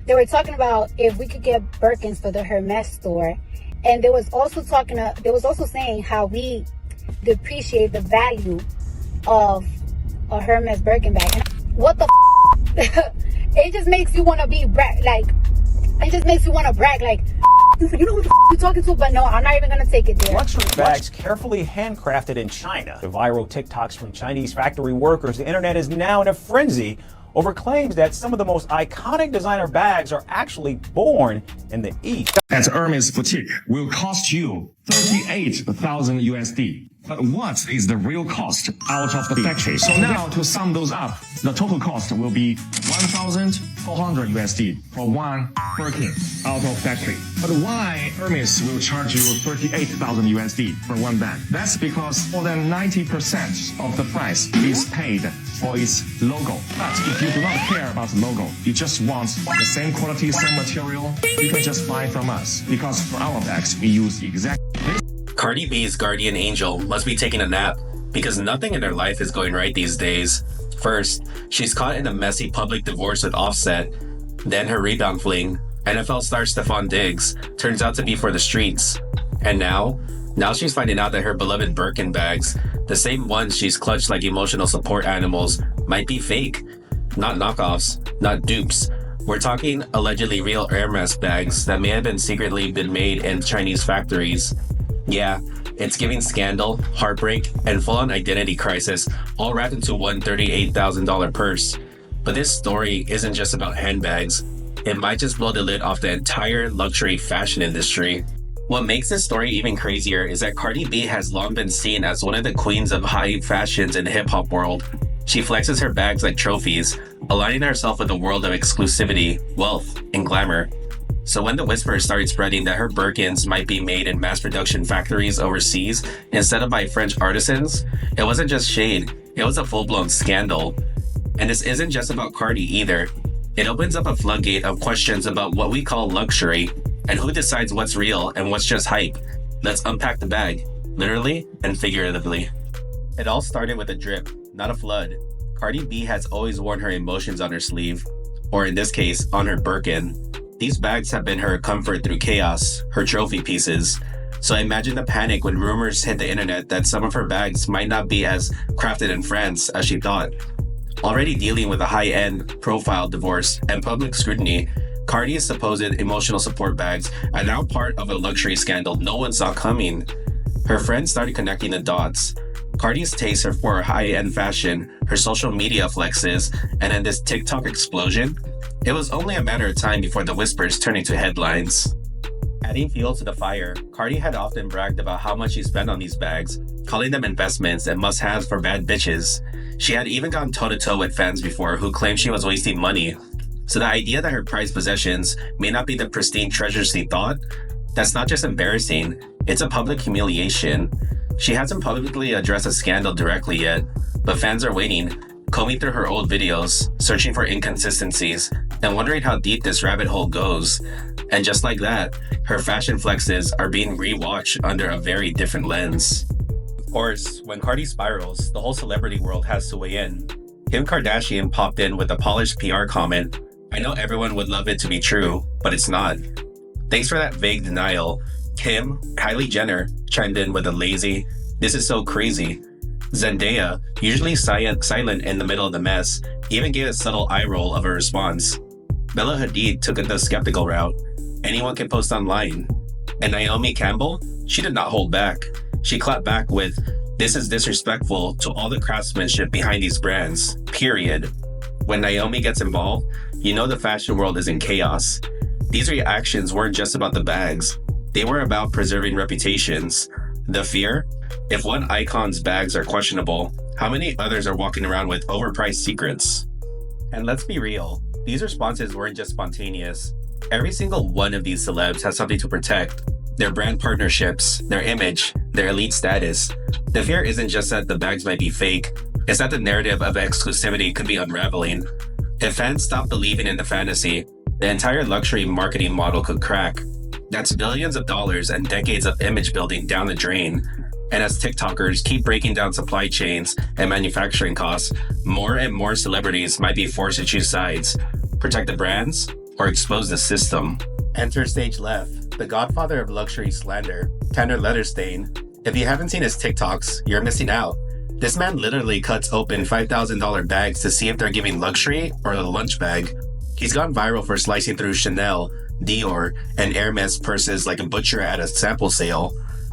they were talking about if we could get Birkins for the Hermès store, and they was also saying how we depreciate the value of a Hermès Birkin bag. And what the it just makes you want to be like, it just makes you want to brag like, you know who the you're talking to, but no, I'm not even gonna take it there. Luxury bags carefully handcrafted in China. The viral TikToks from Chinese factory workers, the internet is now in a frenzy over claims that some of the most iconic designer bags are actually born in the East. At Hermès boutique will cost you 38,000 USD. But what is the real cost out of the factory? So now to sum those up, the total cost will be 1,400 USD for one Birkin out of factory. But why Hermès will charge you 38,000 USD for one bag? That's because more than 90% of the price is paid for its logo. But if you do not care about the logo, you just want the same quality, same material, you can just buy from us. Because for our bags, we use exactly Cardi B's guardian angel must be taking a nap because nothing in her life is going right these days. First, she's caught in a messy public divorce with Offset. Then her rebound fling, NFL star Stefon Diggs, turns out to be for the streets. And now she's finding out that her beloved Birkin bags, the same ones she's clutched like emotional support animals, might be fake. Not knockoffs, not dupes. We're talking allegedly real Hermès bags that may have been secretly made in Chinese factories. Yeah, it's giving scandal, heartbreak, and full-on identity crisis, all wrapped into one $38,000 purse. But this story isn't just about handbags. It might just blow the lid off the entire luxury fashion industry. What makes this story even crazier is that Cardi B has long been seen as one of the queens of high fashions in the hip-hop world. She flexes her bags like trophies, aligning herself with a world of exclusivity, wealth, and glamour. So when the whispers started spreading that her Birkins might be made in mass production factories overseas instead of by French artisans, it wasn't just shade, it was a full-blown scandal. And this isn't just about Cardi either. It opens up a floodgate of questions about what we call luxury and who decides what's real and what's just hype. Let's unpack the bag, literally and figuratively. It all started with a drip, not a flood. Cardi B has always worn her emotions on her sleeve, or in this case, on her Birkin. These bags have been her comfort through chaos, her trophy pieces. So imagine the panic when rumors hit the internet that some of her bags might not be as crafted in France as she thought. Already dealing with a high-end profile divorce and public scrutiny, Cardi's supposed emotional support bags are now part of a luxury scandal no one saw coming. Her friends started connecting the dots. Cardi's taste for high-end fashion, her social media flexes, and then this TikTok explosion. It was only a matter of time before the whispers turned into headlines. Adding fuel to the fire, Cardi had often bragged about how much she spent on these bags, calling them investments and must-haves for bad bitches. She had even gone toe-to-toe with fans before who claimed she was wasting money. So the idea that her prized possessions may not be the pristine treasures she thought, that's not just embarrassing, it's a public humiliation. She hasn't publicly addressed the scandal directly yet, but fans are waiting, combing through her old videos, searching for inconsistencies, and wondering how deep this rabbit hole goes. And just like that, her fashion flexes are being rewatched under a very different lens. Of course, when Cardi spirals, the whole celebrity world has to weigh in. Kim Kardashian popped in with a polished PR comment. I know everyone would love it to be true, but it's not. Thanks for that vague denial. Kim, Kylie Jenner, chimed in with a lazy, "This is so crazy." Zendaya, usually silent in the middle of the mess, even gave a subtle eye roll of a response. Bella Hadid took the skeptical route. Anyone can post online. And Naomi Campbell, she did not hold back. She clapped back with, "This is disrespectful to all the craftsmanship behind these brands, period." When Naomi gets involved, you know the fashion world is in chaos. These reactions weren't just about the bags. They were about preserving reputations. The fear? If one icon's bags are questionable, how many others are walking around with overpriced secrets? And let's be real, these responses weren't just spontaneous. Every single one of these celebs has something to protect. Their brand partnerships, their image, their elite status. The fear isn't just that the bags might be fake, it's that the narrative of exclusivity could be unraveling. If fans stop believing in the fantasy, the entire luxury marketing model could crack. That's billions of dollars and decades of image building down the drain. And as TikTokers keep breaking down supply chains and manufacturing costs, more and more celebrities might be forced to choose sides. Protect the brands or expose the system. Enter stage left, the godfather of luxury slander, Tanner Leatherstein. If you haven't seen his TikToks, you're missing out. This man literally cuts open $5,000 bags to see if they're giving luxury or a lunch bag. He's gone viral for slicing through Chanel, Dior, and Hermès purses like a butcher at a sample sale.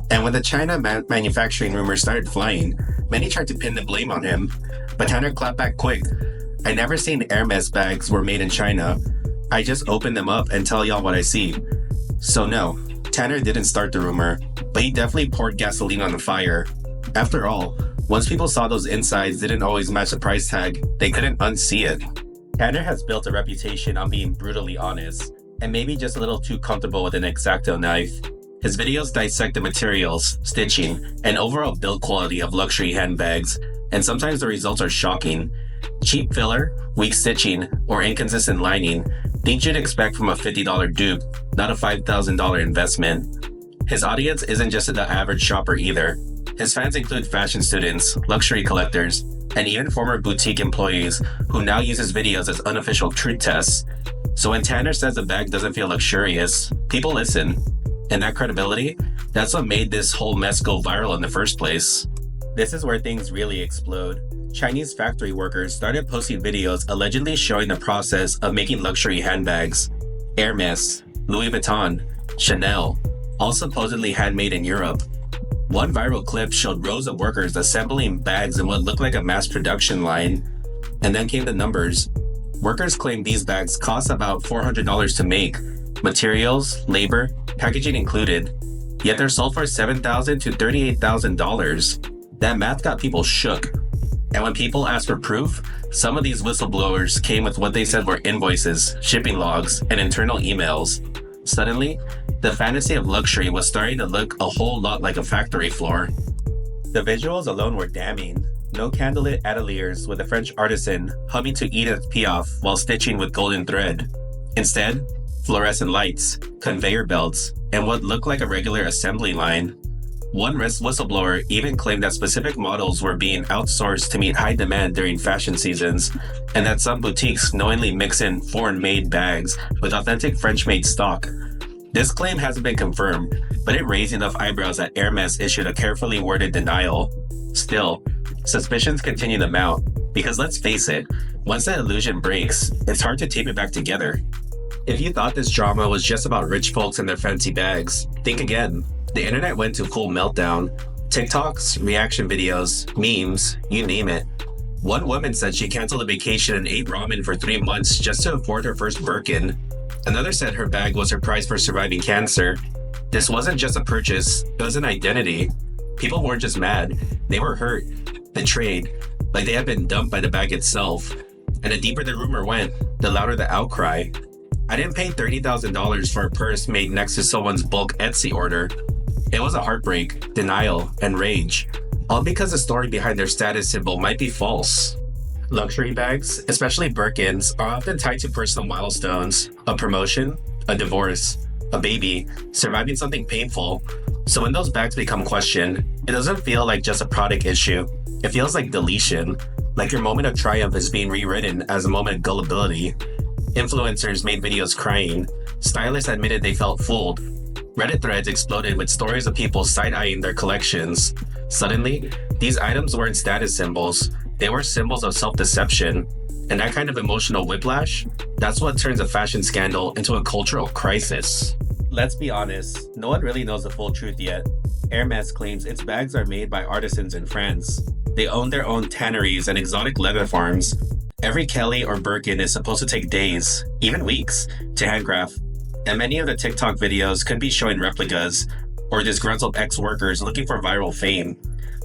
And when the China manufacturing rumors started flying, many tried to pin the blame on him. But Tanner clapped back quick. I never seen Hermès bags were made in China. I just open them up and tell y'all what I see. So no, Tanner didn't start the rumor, but he definitely poured gasoline on the fire. After all, once people saw those insides didn't always match the price tag, they couldn't unsee it. Tanner has built a reputation on being brutally honest, and maybe just a little too comfortable with an X-Acto knife. His videos dissect the materials, stitching, and overall build quality of luxury handbags, and sometimes the results are shocking. Cheap filler, weak stitching, or inconsistent lining, things you'd expect from a $50 dupe, not a $5,000 investment. His audience isn't just the average shopper either. His fans include fashion students, luxury collectors, and even former boutique employees who now use his videos as unofficial truth tests. So when Tanner says the bag doesn't feel luxurious, people listen. And that credibility, that's what made this whole mess go viral in the first place. This is where things really explode. Chinese factory workers started posting videos allegedly showing the process of making luxury handbags. Hermès, Louis Vuitton, Chanel, all supposedly handmade in Europe. One viral clip showed rows of workers assembling bags in what looked like a mass production line. And then came the numbers. Workers claimed these bags cost about $400 to make, materials, labor, packaging included. Yet they're sold for $7,000 to $38,000. That math got people shook. And when people asked for proof, some of these whistleblowers came with what they said were invoices, shipping logs, and internal emails. Suddenly, the fantasy of luxury was starting to look a whole lot like a factory floor. The visuals alone were damning. No candlelit ateliers with a French artisan humming to Edith Piaf while stitching with golden thread. Instead, fluorescent lights, conveyor belts, and what looked like a regular assembly line. One whistleblower even claimed that specific models were being outsourced to meet high demand during fashion seasons, and that some boutiques knowingly mix in foreign-made bags with authentic French-made stock. This claim hasn't been confirmed, but it raised enough eyebrows that Hermès issued a carefully worded denial. Still, suspicions continue to mount, because let's face it, once that illusion breaks, it's hard to tape it back together. If you thought this drama was just about rich folks and their fancy bags, think again. The internet went to full meltdown. TikToks, reaction videos, memes, you name it. One woman said she canceled a vacation and ate ramen for 3 months just to afford her first Birkin. Another said her bag was her prize for surviving cancer. This wasn't just a purchase, it was an identity. People weren't just mad, they were hurt, betrayed, like they had been dumped by the bag itself. And the deeper the rumor went, the louder the outcry. I didn't pay $30,000 for a purse made next to someone's bulk Etsy order. It was a heartbreak, denial, and rage, all because the story behind their status symbol might be false. Luxury bags, especially Birkins, are often tied to personal milestones, a promotion, a divorce, a baby, surviving something painful. So when those bags become questioned, it doesn't feel like just a product issue. It feels like deletion, like your moment of triumph is being rewritten as a moment of gullibility. Influencers made videos crying. Stylists admitted they felt fooled. Reddit threads exploded with stories of people side-eyeing their collections. Suddenly, these items weren't status symbols, they were symbols of self-deception. And that kind of emotional whiplash, that's what turns a fashion scandal into a cultural crisis. Let's be honest, no one really knows the full truth yet. Hermès claims its bags are made by artisans in France. They own their own tanneries and exotic leather farms. Every Kelly or Birkin is supposed to take days, even weeks, to handcraft. And many of the TikTok videos could be showing replicas or disgruntled ex-workers looking for viral fame.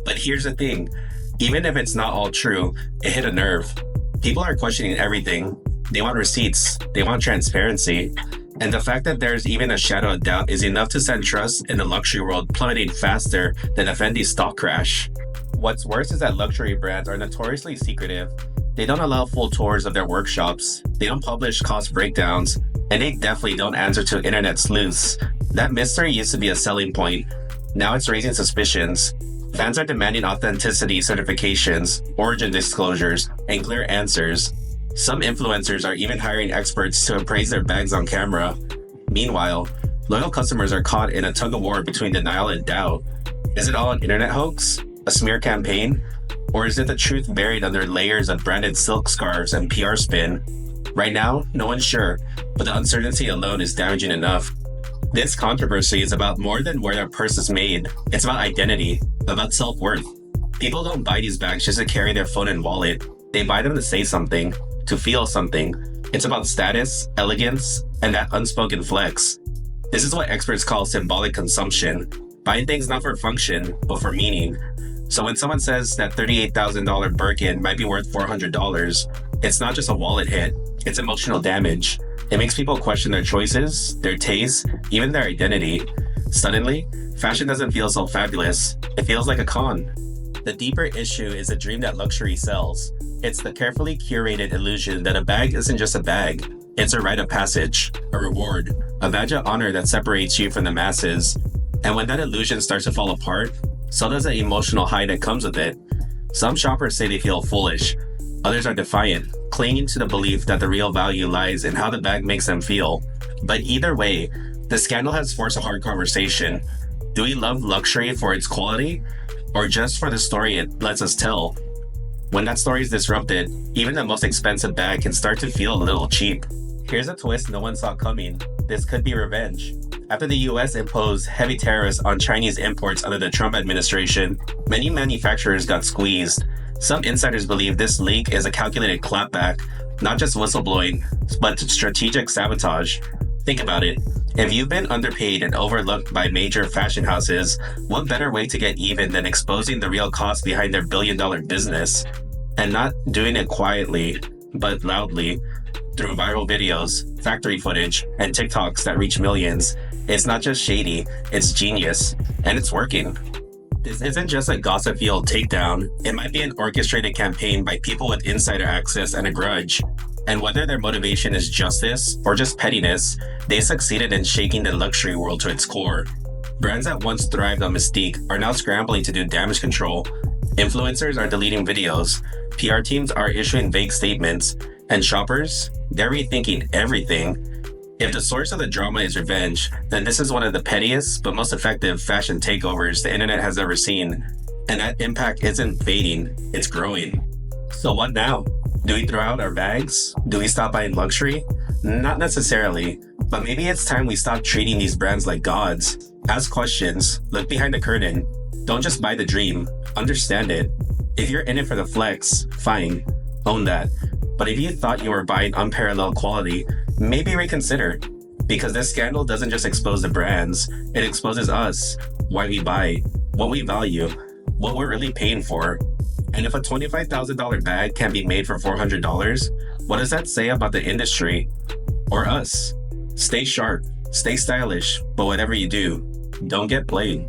But here's the thing, even if it's not all true, it hit a nerve. People are questioning everything. They want receipts, they want transparency. And the fact that there's even a shadow of doubt is enough to send trust in the luxury world plummeting faster than a Fendi stock crash. What's worse is that luxury brands are notoriously secretive. They don't allow full tours of their workshops, they don't publish cost breakdowns, and they definitely don't answer to internet sleuths. That mystery used to be a selling point. Now it's raising suspicions. Fans are demanding authenticity certifications, origin disclosures, and clear answers. Some influencers are even hiring experts to appraise their bags on camera. Meanwhile, loyal customers are caught in a tug-of-war between denial and doubt. Is it all an internet hoax? A smear campaign? Or is it the truth buried under layers of branded silk scarves and PR spin? Right now, no one's sure, but the uncertainty alone is damaging enough. This controversy is about more than where their purse is made. It's about identity, about self-worth. People don't buy these bags just to carry their phone and wallet. They buy them to say something, to feel something. It's about status, elegance, and that unspoken flex. This is what experts call symbolic consumption, buying things not for function, but for meaning. So when someone says that $38,000 Birkin might be worth $400, it's not just a wallet hit, it's emotional damage. It makes people question their choices, their tastes, even their identity. Suddenly, fashion doesn't feel so fabulous, it feels like a con. The deeper issue is the dream that luxury sells. It's the carefully curated illusion that a bag isn't just a bag, it's a rite of passage, a reward, a badge of honor that separates you from the masses. And when that illusion starts to fall apart, so does the emotional high that comes with it. Some shoppers say they feel foolish, others are defiant, clinging to the belief that the real value lies in how the bag makes them feel. But either way, the scandal has forced a hard conversation. Do we love luxury for its quality, or just for the story it lets us tell? When that story is disrupted, even the most expensive bag can start to feel a little cheap. Here's a twist no one saw coming. This could be revenge. After the US imposed heavy tariffs on Chinese imports under the Trump administration, many manufacturers got squeezed. Some insiders believe this leak is a calculated clapback, not just whistleblowing, but strategic sabotage. Think about it. If you've been underpaid and overlooked by major fashion houses, what better way to get even than exposing the real cost behind their billion-dollar business? And not doing it quietly, but loudly, through viral videos, factory footage, and TikToks that reach millions. It's not just shady, it's genius, and it's working. This isn't just a gossip-fueled takedown, it might be an orchestrated campaign by people with insider access and a grudge. And whether their motivation is justice or just pettiness, they succeeded in shaking the luxury world to its core. Brands that once thrived on mystique are now scrambling to do damage control. Influencers are deleting videos, PR teams are issuing vague statements, and shoppers, they're rethinking everything. If the source of the drama is revenge, then this is one of the pettiest but most effective fashion takeovers the internet has ever seen. And that impact isn't fading, it's growing. So what now? Do we throw out our bags? Do we stop buying luxury? Not necessarily, but maybe it's time we stop treating these brands like gods. Ask questions, look behind the curtain. Don't just buy the dream, understand it. If you're in it for the flex, fine, own that. But if you thought you were buying unparalleled quality, maybe reconsider. Because this scandal doesn't just expose the brands, it exposes us, why we buy, what we value, what we're really paying for. And if a $25,000 bag can be made for $400, what does that say about the industry? Or us? Stay sharp, stay stylish, but whatever you do, don't get played.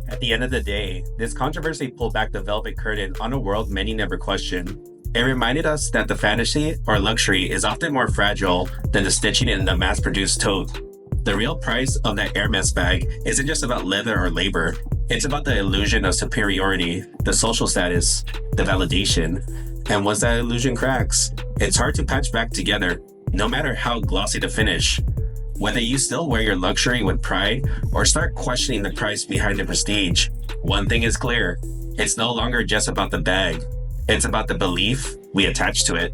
At the end of the day, this controversy pulled back the velvet curtain on a world many never questioned. It reminded us that the fantasy or luxury is often more fragile than the stitching in the mass-produced tote. The real price of that Hermès bag isn't just about leather or labor. It's about the illusion of superiority, the social status, the validation. And once that illusion cracks, it's hard to patch back together, no matter how glossy the finish. Whether you still wear your luxury with pride or start questioning the price behind the prestige, one thing is clear. It's no longer just about the bag. It's about the belief we attach to it.